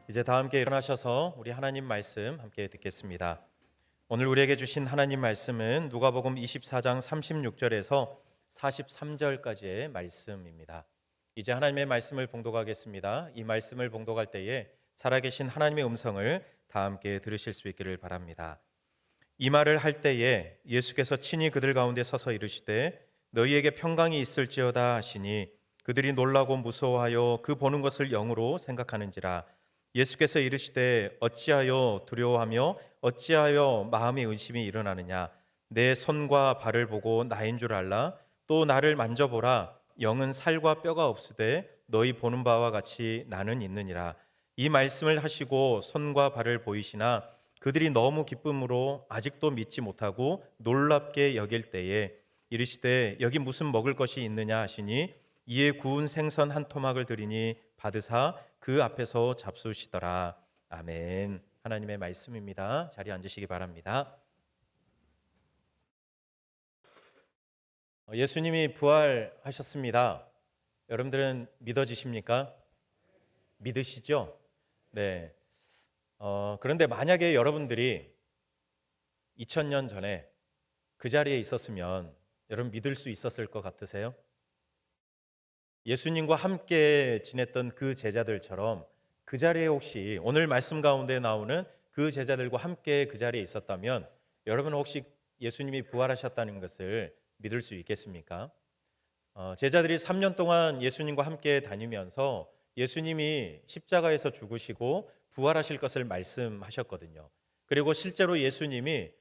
이제 다 함께 일어나셔서 우리 하나님 말씀 함께 듣겠습니다. 오늘 우리에게 주신 하나님 말씀은 누가복음 24장 36절에서 43절까지의 말씀입니다. 이제 하나님의 말씀을 봉독하겠습니다. 이 말씀을 봉독할 때에 살아계신 하나님의 음성을 다 함께 들으실 수 있기를 바랍니다. 이 말을 할 때에 예수께서 친히 그들 가운데 서서 이르시되 너희에게 평강이 있을지어다 하시니 그들이 놀라고 무서워하여 그 보는 것을 영으로 생각하는지라. 예수께서 이르시되 어찌하여 두려워하며 어찌하여 마음의 의심이 일어나느냐. 내 손과 발을 보고 나인 줄 알라. 또 나를 만져보라. 영은 살과 뼈가 없으되 너희 보는 바와 같이 나는 있느니라. 이 말씀을 하시고 손과 발을 보이시나 그들이 너무 기쁨으로 아직도 믿지 못하고 놀랍게 여길 때에 이르시되 여기 무슨 먹을 것이 있느냐 하시니 이에 구운 생선 한 토막을 드리니 받으사 그 앞에서 잡수시더라. 아멘. 하나님의 말씀입니다. 자리에 앉으시기 바랍니다. 예수님이 부활하셨습니다. 여러분들은 믿어지십니까? 믿으시죠? 네. 그런데 만약에 여러분들이 2000년 전에 그 자리에 있었으면 여러분 믿을 수 있었을 것 같으세요? 예수님과 함께 지냈던 그 제자들처럼 그 자리에 혹시 오늘 말씀 가운데 나오는 그 제자들과 함께 그 자리에 있었다면 여러분은 혹시 예수님이 부활하셨다는 것을 믿을 수 있겠습니까? 제자들이 3년 동안 예수님과 함께 다니면서 예수님이 십자가에서 죽으시고 부활하실 것을 말씀하셨거든요. 그리고 실제로 예수님이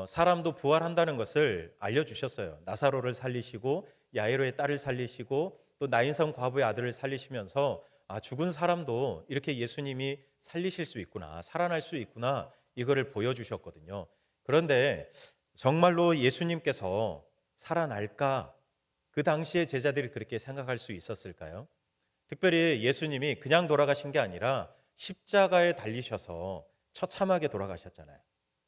사람도 부활한다는 것을 알려주셨어요. 나사로를 살리시고 야이로의 딸을 살리시고 또 나인성 과부의 아들을 살리시면서 죽은 사람도 이렇게 예수님이 살리실 수 있구나, 살아날 수 있구나, 이거를 보여주셨거든요. 그런데 정말로 예수님께서 살아날까? 그 당시에 제자들이 그렇게 생각할 수 있었을까요? 특별히 예수님이 그냥 돌아가신 게 아니라 십자가에 달리셔서 처참하게 돌아가셨잖아요.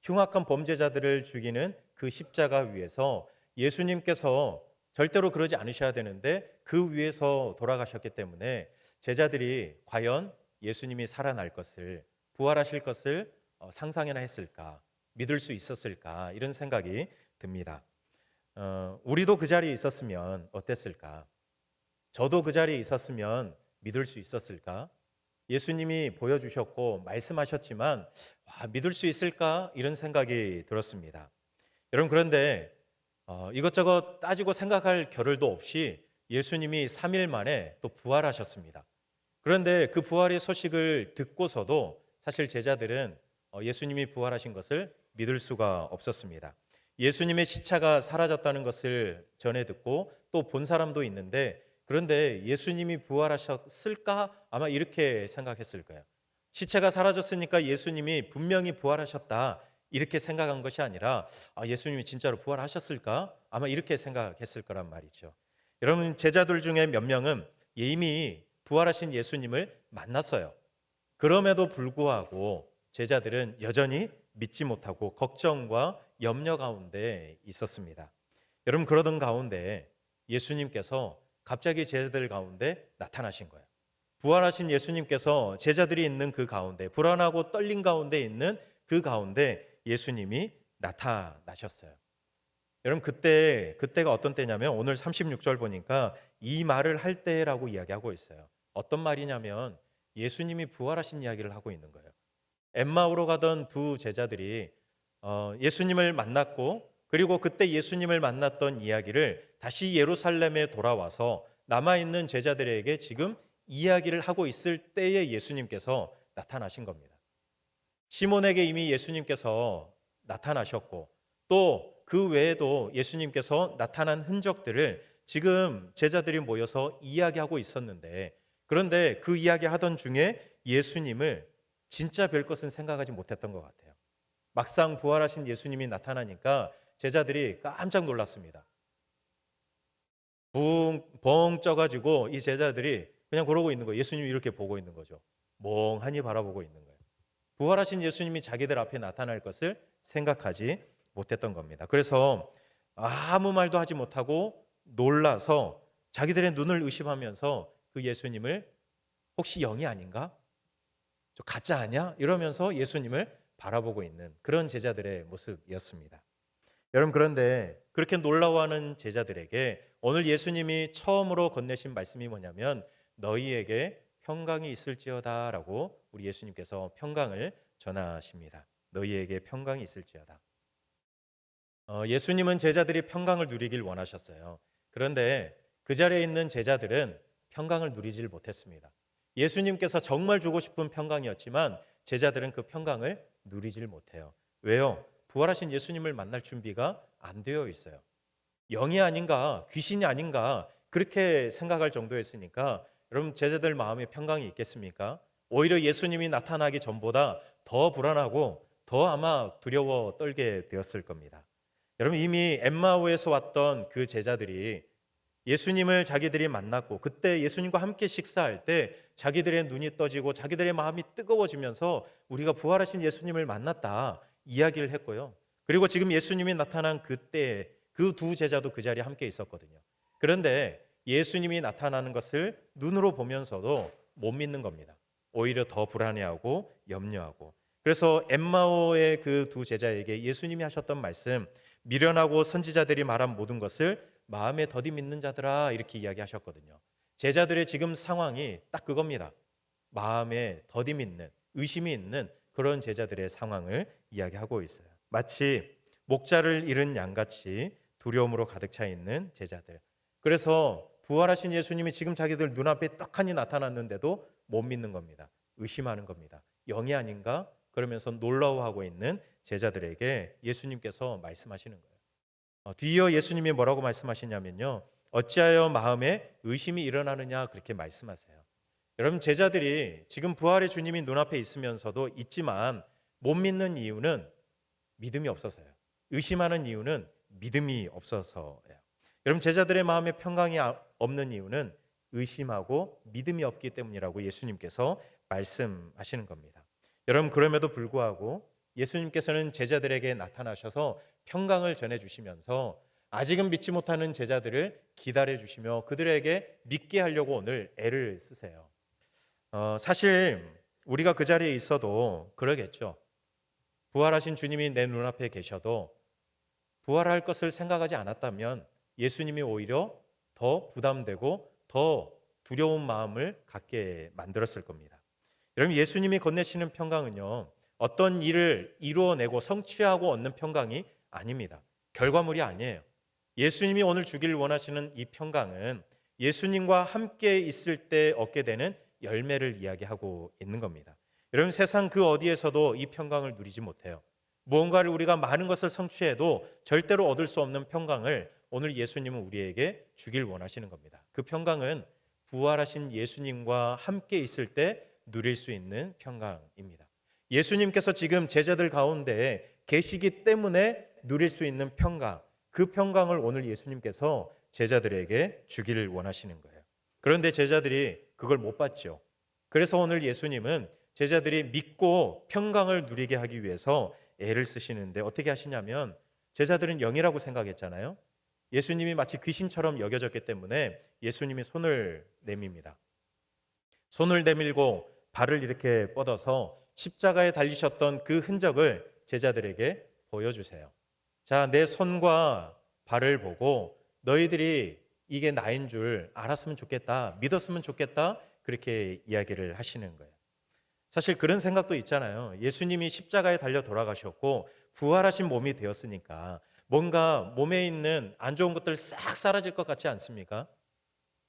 흉악한 범죄자들을 죽이는 그 십자가 위에서 예수님께서 절대로 그러지 않으셔야 되는데 그 위에서 돌아가셨기 때문에 제자들이 과연 예수님이 살아날 것을, 부활하실 것을 상상이나 했을까, 믿을 수 있었을까, 이런 생각이 듭니다. 우리도 그 자리에 있었으면 어땠을까? 저도 그 자리에 있었으면 믿을 수 있었을까? 예수님이 보여주셨고 말씀하셨지만 믿을 수 있을까? 이런 생각이 들었습니다. 여러분, 그런데 이것저것 따지고 생각할 겨를도 없이 예수님이 3일 만에 또 부활하셨습니다. 그런데 그 부활의 소식을 듣고서도 사실 제자들은 예수님이 부활하신 것을 믿을 수가 없었습니다. 예수님의 시체가 사라졌다는 것을 전해 듣고 또 본 사람도 있는데, 그런데 예수님이 부활하셨을까? 아마 이렇게 생각했을 거예요. 시체가 사라졌으니까 예수님이 분명히 부활하셨다, 이렇게 생각한 것이 아니라 예수님이 진짜로 부활하셨을까? 아마 이렇게 생각했을 거란 말이죠. 여러분, 제자들 중에 몇 명은 이미 부활하신 예수님을 만났어요. 그럼에도 불구하고 제자들은 여전히 믿지 못하고 걱정과 염려 가운데 있었습니다. 여러분, 그러던 가운데 예수님께서 갑자기 제자들 가운데 나타나신 거예요. 부활하신 예수님께서 제자들이 있는 그 가운데, 불안하고 떨린 가운데 있는 그 가운데 예수님이 나타나셨어요. 여러분, 그때가 어떤 때냐면 오늘 36절 보니까 이 말을 할 때라고 이야기하고 있어요. 어떤 말이냐면 예수님이 부활하신 이야기를 하고 있는 거예요. 엠마오로 가던 두 제자들이 예수님을 만났고, 그리고 그때 예수님을 만났던 이야기를 다시 예루살렘에 돌아와서 남아있는 제자들에게 지금 이야기를 하고 있을 때에 예수님께서 나타나신 겁니다. 시몬에게 이미 예수님께서 나타나셨고 또 그 외에도 예수님께서 나타난 흔적들을 지금 제자들이 모여서 이야기하고 있었는데, 그런데 그 이야기하던 중에 예수님을 진짜 뵐 것은 생각하지 못했던 것 같아요. 막상 부활하신 예수님이 나타나니까 제자들이 깜짝 놀랐습니다. 벙 쪄가지고 이 제자들이 그냥 그러고 있는 거예요. 예수님이 이렇게 보고 있는 거죠. 멍하니 바라보고 있는 거예요. 부활하신 예수님이 자기들 앞에 나타날 것을 생각하지 못했던 겁니다. 그래서 아무 말도 하지 못하고 놀라서 자기들의 눈을 의심하면서 그 예수님을 혹시 영이 아닌가? 저 가짜 아니야? 이러면서 예수님을 바라보고 있는 그런 제자들의 모습이었습니다. 여러분, 그런데 그렇게 놀라워하는 제자들에게 오늘 예수님이 처음으로 건네신 말씀이 뭐냐면 너희에게 평강이 있을지어다라고 우리 예수님께서 평강을 전하십니다. 너희에게 평강이 있을지어다. 예수님은 제자들이 평강을 누리길 원하셨어요. 그런데 그 자리에 있는 제자들은 평강을 누리질 못했습니다. 예수님께서 정말 주고 싶은 평강이었지만 제자들은 그 평강을 누리질 못해요. 왜요? 부활하신 예수님을 만날 준비가 안 되어 있어요. 영이 아닌가, 귀신이 아닌가 그렇게 생각할 정도였으니까 여러분, 제자들 마음에 평강이 있겠습니까? 오히려 예수님이 나타나기 전보다 더 불안하고 더 아마 두려워 떨게 되었을 겁니다. 여러분, 이미 엠마오에서 왔던 그 제자들이 예수님을 자기들이 만났고 그때 예수님과 함께 식사할 때 자기들의 눈이 떠지고 자기들의 마음이 뜨거워지면서 우리가 부활하신 예수님을 만났다 이야기를 했고요. 그리고 지금 예수님이 나타난 그때 그 두 제자도 그 자리에 함께 있었거든요. 그런데 예수님이 나타나는 것을 눈으로 보면서도 못 믿는 겁니다. 오히려 더 불안해하고 염려하고. 그래서 엠마오의 그 두 제자에게 예수님이 하셨던 말씀, 미련하고 선지자들이 말한 모든 것을 마음에 더디 믿는 자들아, 이렇게 이야기하셨거든요. 제자들의 지금 상황이 딱 그겁니다. 마음에 더디 믿는, 의심이 있는 그런 제자들의 상황을 이야기하고 있어요. 마치 목자를 잃은 양같이 두려움으로 가득 차 있는 제자들. 그래서 부활하신 예수님이 지금 자기들 눈앞에 떡하니 나타났는데도 못 믿는 겁니다. 의심하는 겁니다. 영이 아닌가? 그러면서 놀라워하고 있는 제자들에게 예수님께서 말씀하시는 거예요. 뒤이어 예수님이 뭐라고 말씀하시냐면요, 어찌하여 마음에 의심이 일어나느냐, 그렇게 말씀하세요. 여러분, 제자들이 지금 부활의 주님이 눈앞에 있으면서도 있지만 못 믿는 이유는 믿음이 없어서요. 의심하는 이유는 믿음이 없어서예요. 여러분, 제자들의 마음에 평강이 없는 이유는 의심하고 믿음이 없기 때문이라고 예수님께서 말씀하시는 겁니다. 여러분, 그럼에도 불구하고 예수님께서는 제자들에게 나타나셔서 평강을 전해주시면서 아직은 믿지 못하는 제자들을 기다려주시며 그들에게 믿게 하려고 오늘 애를 쓰세요. 사실 우리가 그 자리에 있어도 그러겠죠. 부활하신 주님이 내 눈앞에 계셔도 부활할 것을 생각하지 않았다면 예수님이 오히려 더 부담되고 더 두려운 마음을 갖게 만들었을 겁니다. 여러분, 예수님이 건네시는 평강은요, 어떤 일을 이루어내고 성취하고 얻는 평강이 아닙니다. 결과물이 아니에요. 예수님이 오늘 주기를 원하시는 이 평강은 예수님과 함께 있을 때 얻게 되는 열매를 이야기하고 있는 겁니다. 여러분, 세상 그 어디에서도 이 평강을 누리지 못해요. 무언가를 우리가 많은 것을 성취해도 절대로 얻을 수 없는 평강을 오늘 예수님은 우리에게 주길 원하시는 겁니다. 그 평강은 부활하신 예수님과 함께 있을 때 누릴 수 있는 평강입니다. 예수님께서 지금 제자들 가운데 계시기 때문에 누릴 수 있는 평강, 그 평강을 오늘 예수님께서 제자들에게 주기를 원하시는 거예요. 그런데 제자들이 그걸 못 받죠. 그래서 오늘 예수님은 제자들이 믿고 평강을 누리게 하기 위해서 애를 쓰시는데 어떻게 하시냐면 제자들은 영이라고 생각했잖아요. 예수님이 마치 귀신처럼 여겨졌기 때문에 예수님이 손을 내밉니다. 손을 내밀고 발을 이렇게 뻗어서 십자가에 달리셨던 그 흔적을 제자들에게 보여주세요. 자, 내 손과 발을 보고 너희들이 이게 나인 줄 알았으면 좋겠다, 믿었으면 좋겠다, 그렇게 이야기를 하시는 거예요. 사실 그런 생각도 있잖아요. 예수님이 십자가에 달려 돌아가셨고 부활하신 몸이 되었으니까 뭔가 몸에 있는 안 좋은 것들 싹 사라질 것 같지 않습니까?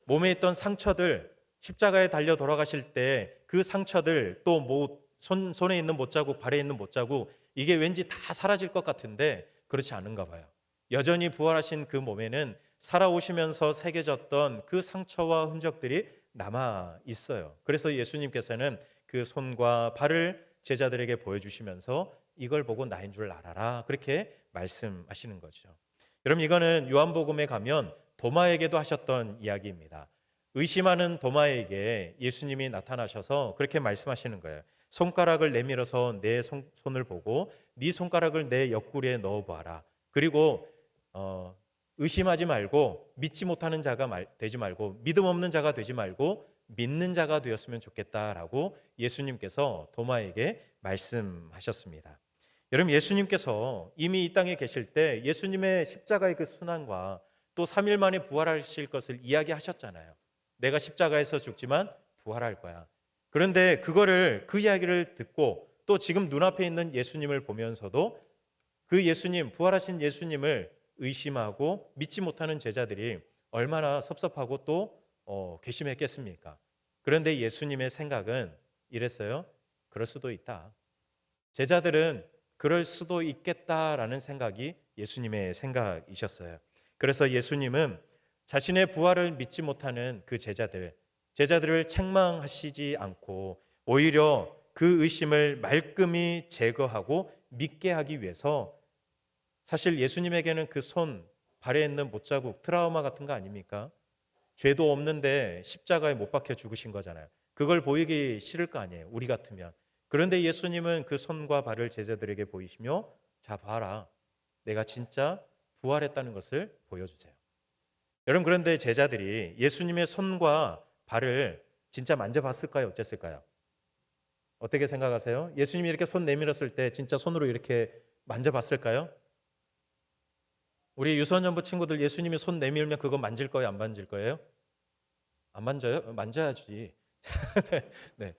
몸에 있던 상처들, 십자가에 달려 돌아가실 때 그 상처들, 또 손에 있는 못자국, 발에 있는 못자국, 이게 왠지 다 사라질 것 같은데 그렇지 않은가 봐요. 여전히 부활하신 그 몸에는 살아오시면서 새겨졌던 그 상처와 흔적들이 남아 있어요. 그래서 예수님께서는 그 손과 발을 제자들에게 보여주시면서 이걸 보고 나인 줄 알아라, 그렇게 말씀하시는 거죠. 여러분, 이거는 요한복음에 가면 도마에게도 하셨던 이야기입니다. 의심하는 도마에게 예수님이 나타나셔서 그렇게 말씀하시는 거예요. 손가락을 내밀어서 내 손을 보고 네 손가락을 내 옆구리에 넣어보아라. 그리고 의심하지 말고 믿지 못하는 자가 되지 말고 믿음 없는 자가 되지 말고 믿는 자가 되었으면 좋겠다라고 예수님께서 도마에게 말씀하셨습니다. 여러분, 예수님께서 이미 이 땅에 계실 때 예수님의 십자가의 그 순환과 또 3일 만에 부활하실 것을 이야기하셨잖아요. 내가 십자가에서 죽지만 부활할 거야. 그런데 그 이야기를 듣고 또 지금 눈앞에 있는 예수님을 보면서도 그 예수님, 부활하신 예수님을 의심하고 믿지 못하는 제자들이 얼마나 섭섭하고 또 괘씸했겠습니까? 그런데 예수님의 생각은 이랬어요. 그럴 수도 있다. 제자들은 그럴 수도 있겠다라는 생각이 예수님의 생각이셨어요. 그래서 예수님은 자신의 부활을 믿지 못하는 그 제자들을 책망하시지 않고 오히려 그 의심을 말끔히 제거하고 믿게 하기 위해서, 사실 예수님에게는 그 발에 있는 못자국, 트라우마 같은 거 아닙니까? 죄도 없는데 십자가에 못 박혀 죽으신 거잖아요. 그걸 보이기 싫을 거 아니에요, 우리 같으면. 그런데 예수님은 그 손과 발을 제자들에게 보이시며, 자 봐라, 내가 진짜 부활했다는 것을 보여주세요. 여러분, 그런데 제자들이 예수님의 손과 발을 진짜 만져봤을까요? 어땠을까요? 어떻게 생각하세요? 예수님이 이렇게 손 내밀었을 때 진짜 손으로 이렇게 만져봤을까요? 우리 유소년부 친구들, 예수님이 손 내밀면 그거 만질 거예요? 안 만질 거예요? 안 만져요? 만져야지. 네.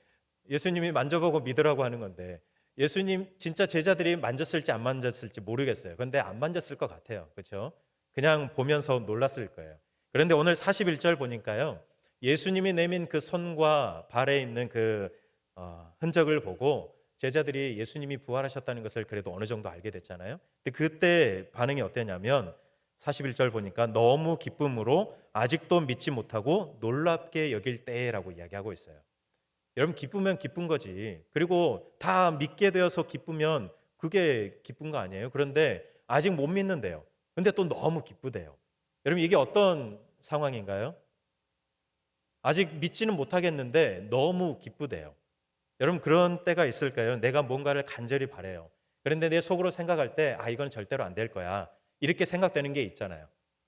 예수님이 만져보고 믿으라고 하는 건데, 예수님 진짜 제자들이 만졌을지 안 만졌을지 모르겠어요. 근데 안 만졌을 것 같아요. 그렇죠? 그냥 보면서 놀랐을 거예요. 그런데 오늘 41절 보니까요, 예수님이 내민 그 손과 발에 있는 그 흔적을 보고 제자들이 예수님이 부활하셨다는 것을 그래도 어느 정도 알게 됐잖아요. 근데 그때 반응이 어땠냐면 41절 보니까 너무 기쁨으로 아직도 믿지 못하고 놀랍게 여길 때라고 이야기하고 있어요. 여러분, 기쁘면 기쁜 거지. 그리고 다 믿게 되어서 기쁘면 그게 기쁜 거 아니에요? 그런데 아직 못 믿는데요. 근데 또 너무 기쁘대요. 여러분, 이게 어떤 상황인가요? 아직 믿지는 못하겠는데 너무 기쁘대요. 여러분, 그런 때가 있을까요? 내가 뭔가를 간절히 바래요. 그런데 내 속으로 생각할 때 이건 절대로 안 될 거야, 이렇게 생각되는 게 있잖아요.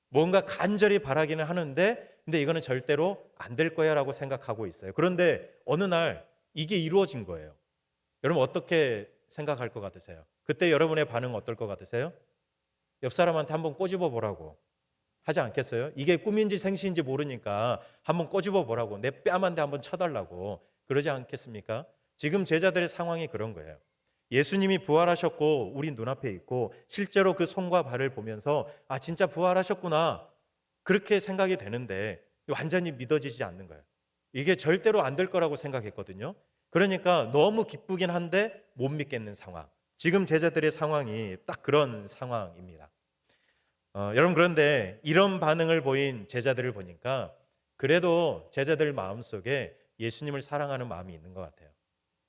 뭔가 간절히 바라기는 하는데 근데 이거는 절대로 안 될 거야 라고 생각하고 있어요. 그런데 어느 날 이게 이루어진 거예요. 여러분, 어떻게 생각할 것 같으세요? 그때 여러분의 반응은 어떨 것 같으세요? 옆 사람한테 한번 꼬집어 보라고 하지 않겠어요? 이게 꿈인지 생시인지 모르니까 한번 꼬집어 보라고, 내 뺨 한 대 한번 쳐달라고 그러지 않겠습니까? 지금 제자들의 상황이 그런 거예요. 예수님이 부활하셨고 우리 눈앞에 있고 실제로 그 손과 발을 보면서 진짜 부활하셨구나, 그렇게 생각이 되는데 완전히 믿어지지 않는 거예요. 이게 절대로 안 될 거라고 생각했거든요. 그러니까 너무 기쁘긴 한데 못 믿겠는 상황. 지금 제자들의 상황이 딱 그런 상황입니다. 여러분, 그런데 이런 반응을 보인 제자들을 보니까 그래도 제자들 마음속에 예수님을 사랑하는 마음이 있는 것 같아요.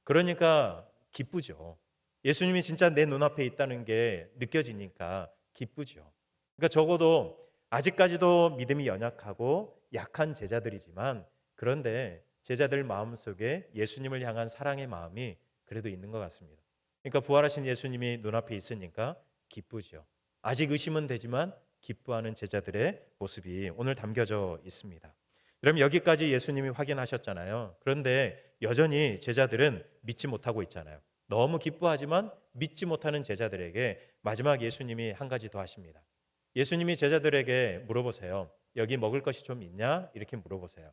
그러니까 기쁘죠. 예수님이 진짜 내 눈앞에 있다는 게 느껴지니까 기쁘죠. 그러니까 적어도 아직까지도 믿음이 연약하고 약한 제자들이지만, 그런데 제자들 마음속에 예수님을 향한 사랑의 마음이 그래도 있는 것 같습니다. 그러니까 부활하신 예수님이 눈앞에 있으니까 기쁘죠. 아직 의심은 되지만 기뻐하는 제자들의 모습이 오늘 담겨져 있습니다. 그럼 여기까지 예수님이 확인하셨잖아요. 그런데 여전히 제자들은 믿지 못하고 있잖아요. 너무 기뻐하지만 믿지 못하는 제자들에게 마지막 예수님이 한 가지 더 하십니다. 예수님이 제자들에게 물어보세요. 여기 먹을 것이 좀 있냐? 이렇게 물어보세요.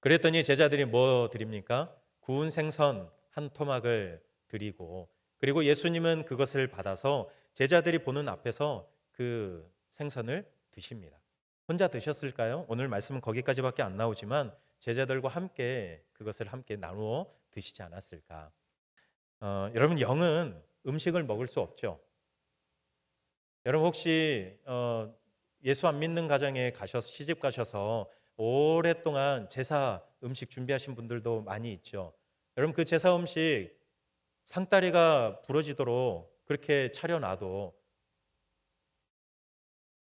그랬더니 제자들이 뭐 드립니까? 구운 생선 한 토막을 드리고, 그리고 예수님은 그것을 받아서 제자들이 보는 앞에서 그 생선을 드십니다. 혼자 드셨을까요? 오늘 말씀은 거기까지밖에 안 나오지만 제자들과 함께 그것을 함께 나누어 드시지 않았을까? 여러분, 영은 음식을 먹을 수 없죠. 여러분, 혹시 예수 안 믿는 가정에 가셔서 시집 가셔서 오랫동안 제사 음식 준비하신 분들도 많이 있죠. 여러분, 그 제사 음식 상다리가 부러지도록 그렇게 차려놔도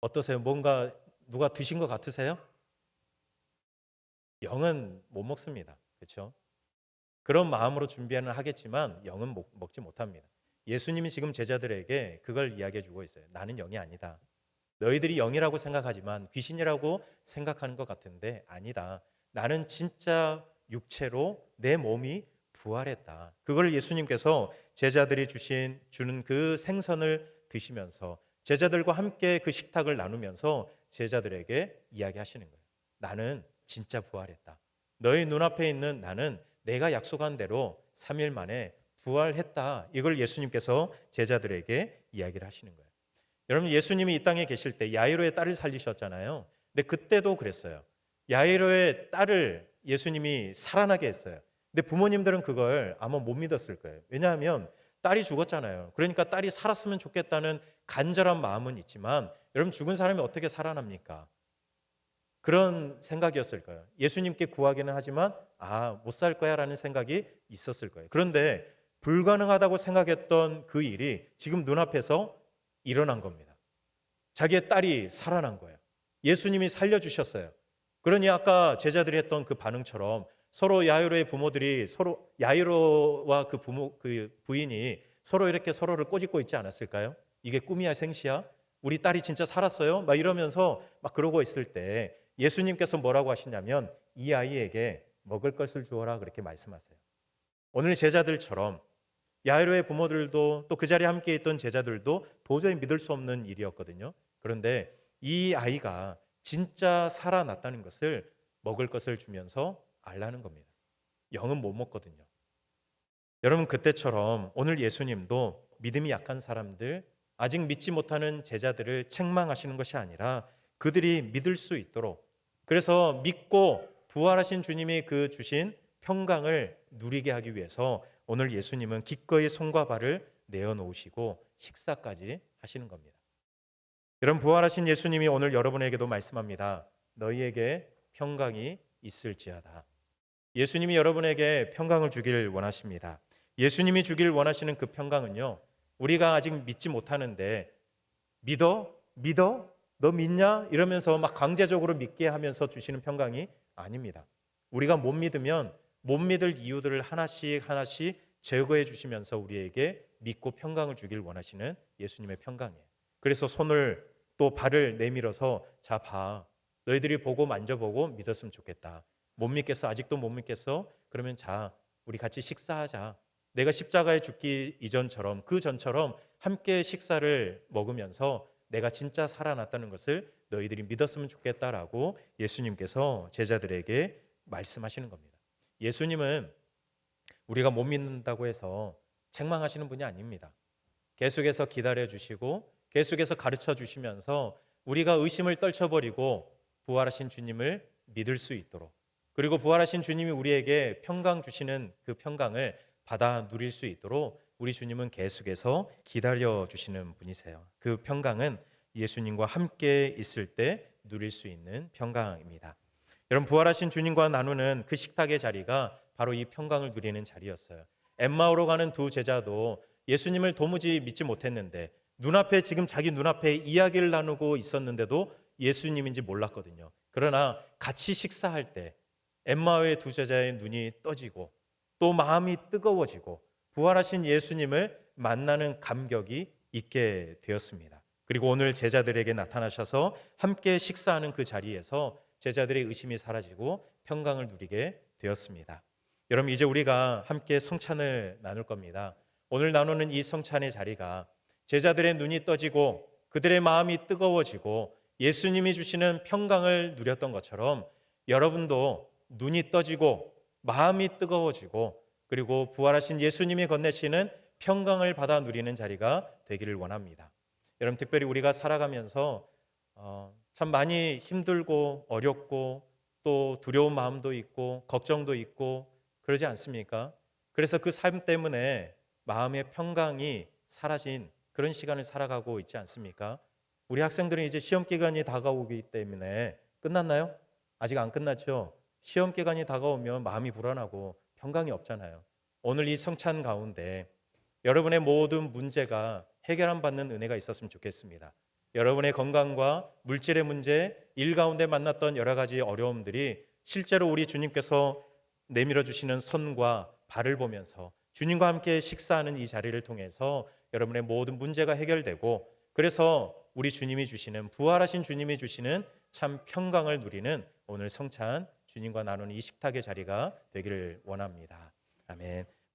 어떠세요? 뭔가 누가 드신 것 같으세요? 영은 못 먹습니다. 그렇죠? 그런 마음으로 준비는 하겠지만 영은 먹지 못합니다. 예수님이 지금 제자들에게 그걸 이야기해 주고 있어요. 나는 영이 아니다. 너희들이 영이라고 생각하지만 귀신이라고 생각하는 것 같은데 아니다. 나는 진짜 육체로 내 몸이 부활했다. 그걸 예수님께서 제자들이 주는 그 생선을 드시면서 제자들과 함께 그 식탁을 나누면서 제자들에게 이야기하시는 거예요. 나는 진짜 부활했다. 너희 눈앞에 있는 나는 내가 약속한 대로 3일 만에 부활했다. 이걸 예수님께서 제자들에게 이야기를 하시는 거예요. 여러분, 예수님이 이 땅에 계실 때 야이로의 딸을 살리셨잖아요. 근데 그때도 그랬어요. 야이로의 딸을 예수님이 살아나게 했어요. 근데 부모님들은 그걸 아마 못 믿었을 거예요. 왜냐하면 딸이 죽었잖아요. 그러니까 딸이 살았으면 좋겠다는 간절한 마음은 있지만, 여러분, 죽은 사람이 어떻게 살아납니까? 그런 생각이었을 거예요. 예수님께 구하기는 하지만 못 살 거야라는 생각이 있었을 거예요. 그런데 불가능하다고 생각했던 그 일이 지금 눈앞에서 일어난 겁니다. 자기의 딸이 살아난 거예요. 예수님이 살려주셨어요. 그러니 아까 제자들이 했던 그 반응처럼 서로 야이로의 부모들이 서로 야이로와 그 부인이 서로 이렇게 서로를 꼬집고 있지 않았을까요? 이게 꿈이야 생시야? 우리 딸이 진짜 살았어요? 막 이러면서 막 그러고 있을 때 예수님께서 뭐라고 하시냐면 이 아이에게 먹을 것을 주어라 그렇게 말씀하세요. 오늘 제자들처럼 야이로의 부모들도 또 그 자리에 함께 있던 제자들도 도저히 믿을 수 없는 일이었거든요. 그런데 이 아이가 진짜 살아났다는 것을 먹을 것을 주면서 알라는 겁니다. 영은 못 먹거든요. 여러분, 그때처럼 오늘 예수님도 믿음이 약한 사람들, 아직 믿지 못하는 제자들을 책망하시는 것이 아니라 그들이 믿을 수 있도록, 그래서 믿고 부활하신 주님이 그 주신 평강을 누리게 하기 위해서 오늘 예수님은 기꺼이 손과 발을 내어놓으시고 식사까지 하시는 겁니다. 여러분, 부활하신 예수님이 오늘 여러분에게도 말씀합니다. 너희에게 평강이 있을지어다. 예수님이 여러분에게 평강을 주길 원하십니다. 예수님이 주길 원하시는 그 평강은요, 우리가 아직 믿지 못하는데 믿어? 믿어? 너 믿냐? 이러면서 막 강제적으로 믿게 하면서 주시는 평강이 아닙니다. 우리가 못 믿으면 못 믿을 이유들을 하나씩 하나씩 제거해 주시면서 우리에게 믿고 평강을 주길 원하시는 예수님의 평강이에요. 그래서 손을 또 발을 내밀어서 자 봐. 너희들이 보고 만져보고 믿었으면 좋겠다. 못 믿겠어? 아직도 못 믿겠어? 그러면 자, 우리 같이 식사하자. 내가 십자가에 죽기 이전처럼 그 전처럼 함께 식사를 먹으면서 내가 진짜 살아났다는 것을 너희들이 믿었으면 좋겠다라고 예수님께서 제자들에게 말씀하시는 겁니다. 예수님은 우리가 못 믿는다고 해서 책망하시는 분이 아닙니다. 계속해서 기다려 주시고 계속해서 가르쳐 주시면서 우리가 의심을 떨쳐버리고 부활하신 주님을 믿을 수 있도록, 그리고 부활하신 주님이 우리에게 평강 주시는 그 평강을 받아 누릴 수 있도록 우리 주님은 계속해서 기다려 주시는 분이세요. 그 평강은 예수님과 함께 있을 때 누릴 수 있는 평강입니다. 여러분, 부활하신 주님과 나누는 그 식탁의 자리가 바로 이 평강을 누리는 자리였어요. 엠마오로 가는 두 제자도 예수님을 도무지 믿지 못했는데 눈앞에 지금 자기 눈앞에 이야기를 나누고 있었는데도 예수님인지 몰랐거든요. 그러나 같이 식사할 때 엠마오의 두 제자의 눈이 떠지고 또 마음이 뜨거워지고 부활하신 예수님을 만나는 감격이 있게 되었습니다. 그리고 오늘 제자들에게 나타나셔서 함께 식사하는 그 자리에서 제자들의 의심이 사라지고 평강을 누리게 되었습니다. 여러분, 이제 우리가 함께 성찬을 나눌 겁니다. 오늘 나누는 이 성찬의 자리가 제자들의 눈이 떠지고 그들의 마음이 뜨거워지고 예수님이 주시는 평강을 누렸던 것처럼 여러분도 눈이 떠지고 마음이 뜨거워지고 그리고 부활하신 예수님이 건네시는 평강을 받아 누리는 자리가 되기를 원합니다. 여러분, 특별히 우리가 살아가면서 참 많이 힘들고 어렵고 또 두려운 마음도 있고 걱정도 있고 그러지 않습니까? 그래서 그 삶 때문에 마음의 평강이 사라진 그런 시간을 살아가고 있지 않습니까? 우리 학생들은 이제 시험 기간이 다가오기 때문에 끝났나요? 아직 안 끝났죠? 시험 기간이 다가오면 마음이 불안하고 평강이 없잖아요. 오늘 이 성찬 가운데 여러분의 모든 문제가 해결함 받는 은혜가 있었으면 좋겠습니다. 여러분의 건강과 물질의 문제, 일 가운데 만났던 여러 가지 어려움들이 실제로 우리 주님께서 내밀어 주시는 손과 발을 보면서 주님과 함께 식사하는 이 자리를 통해서 여러분의 모든 문제가 해결되고, 그래서 우리 주님이 주시는, 부활하신 주님이 주시는 참 평강을 누리는 오늘 성찬 주님과 나누는 이 식탁의 자리가 되기를 원합니다. 아멘.